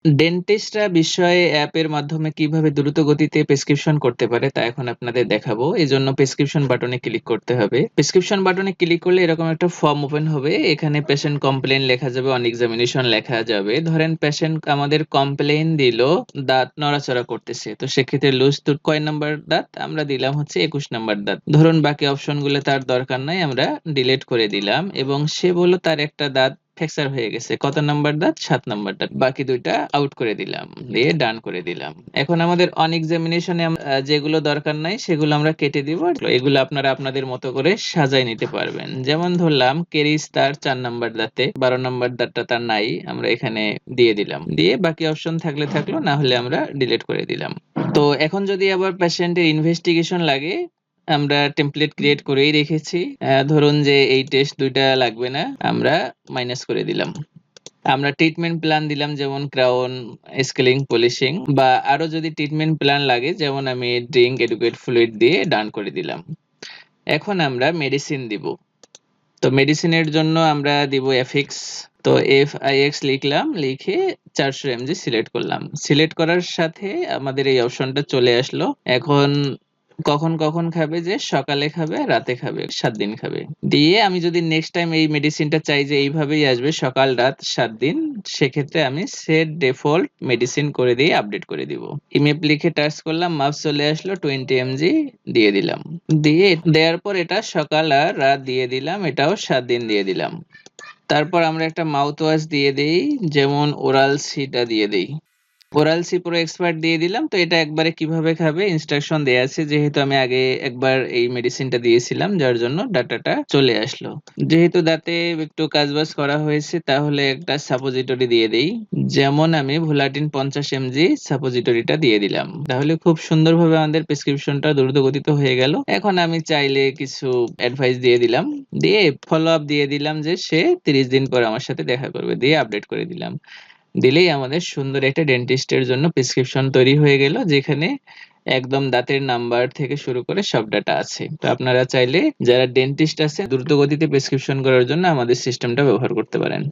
ডেন্টিস্টরা বিষয়ে অ্যাপের মাধ্যমে কিভাবে দ্রুত গতিতে প্রেসক্রিপশন করতে পারে তা এখন আপনাদের দেখাবো। এজন্য প্রেসক্রিপশন বাটনে ক্লিক করতে হবে। প্রেসক্রিপশন বাটনে ক্লিক করলে এরকম একটা ফর্ম ওপেন হবে। এখানে পেশেন্ট কমপ্লেইন লেখা যাবে, অন এক্সামিনেশন লেখা যাবে। ধরেন পেশেন্ট আমাদের কমপ্লেইন দিল দাঁত নড়াচড়া করতেছে, তো সেক্ষেত্রে লুজ টুথ কয় নাম্বার দাঁত, আমরা দিলাম হচ্ছে 21 নাম্বার দাঁত। ধরুন বাকি অপশনগুলো তার দরকার নাই, আমরা ডিলিট করে দিলাম এবং সে বলল তার একটা দাঁত ফ্র্যাকচার হয়ে গেছে, কত নাম্বার দাঁত, 7 নাম্বার দাঁত, বাকি দুইটা আউট করে দিলাম, দিয়ে ডান করে দিলাম। এখন আমাদের অন এক্সামিনেশনে যেগুলো দরকার নাই সেগুলো আমরা কেটে দিব। এগুলো আপনারা আপনাদের মতো করে সাজায় নিতে পারবেন। যেমন ধরলাম কেরিস তার 4 নাম্বার দাঁতে, 12 নাম্বার দাঁতটা তার নাই, আমরা এখানে দিয়ে দিলাম, দিয়ে বাকি অপশন থাকলে থাকলো, না হলে আমরা ডিলিট করে দিলাম। তো এখন যদি আবার পেশেন্টের ইনভেস্টিগেশন লাগে, আমরা টেমপ্লেট ক্রিয়েট করেই রেখেছি। ধরুন যে এই টেস্ট দুইটা লাগবে না, আমরা মাইনাস করে দিলাম। আমরা ট্রিটমেন্ট প্ল্যান দিলাম, যেমন ক্রাউন, স্কেলিং, পলিশিং, বা আরো যদি ট্রিটমেন্ট প্ল্যান লাগে, যেমন আমি ড্রিঙ্ক এডুকেট ফ্লুইড দিয়ে ডান করে দিলাম। এখন আমরা মেডিসিন দিব। তো মেডিসিনের জন্য আমরা দিব এফএক্স। তো FIX লিখলাম, লিখে 400 mg সিলেক্ট করলাম। সিলেক্ট করার সাথে আমাদের এই অপশনটা চলে আসলো। এখন কখন কখন খাবে, যে সকালে খাবে, রাতে খাবে, 7 দিন খাবে। দিয়ে আমি যদি নেক্সট টাইম এই মেডিসিনটা চাই যে এইভাবেই আসবে সকাল রাত 7 দিন, সেক্ষেত্রে আমি সেট ডিফল্ট মেডিসিন করে দিয়ে আপডেট করে দিব। ইমেপ লিখে টাচ করলাম, মাপ চলে আসলো, 20 mg দিয়ে দিলাম। দিয়ে দেওয়ার পর এটা সকাল আর রাত দিয়ে দিলাম, এটাও 7 দিন দিয়ে দিলাম। তারপর আমরা একটা মাউথ ওয়াশ দিয়ে দেই, যেমন ওরাল সিটা দিয়ে দেই। ওরাল সি প্রো এক্সপার্ট দিয়ে দিলাম। তো এটা একবারে কিভাবে খাবে ইনস্ট্রাকশন দেয়া আছে, যেহেতু আমি আগে একবার এই মেডিসিনটা দিয়েছিলাম, যার জন্য ডাটাটা চলে আসলো। যেহেতু দাঁতে একটু কাজবাজ করা হয়েছে, তাহলে একটা সাপোজিটরি দিয়ে দেই। যেমন আমি ভোলাটিন 50 mg সাপোজিটরিটা দিয়ে দিলাম। তাহলে খুব সুন্দরভাবে আমাদের প্রেসক্রিপশনটা দ্রুত গতিতে হয়ে গেল। এখন আমি চাইলে কিছু অ্যাডভাইস দিয়ে দিলাম, দিয়ে ফলো আপ দিয়ে দিলাম যে সে 30 দিন পর আমার সাথে দেখা করবে, দিয়ে আপডেট করে দিলাম। দিলেই আমাদের সুন্দর একটা ডেন্টিস্টের জন্য প্রেসক্রিপশন তৈরি হয়ে গেল, যেখানে একদম দাঁতের নাম্বার থেকে শুরু করে সব ডাটা আছে। তো আপনারা চাইলে যারা ডেন্টিস্ট আছে দ্রুত গতিতে প্রেসক্রিপশন করার জন্য আমাদের সিস্টেমটা ব্যবহার করতে পারেন।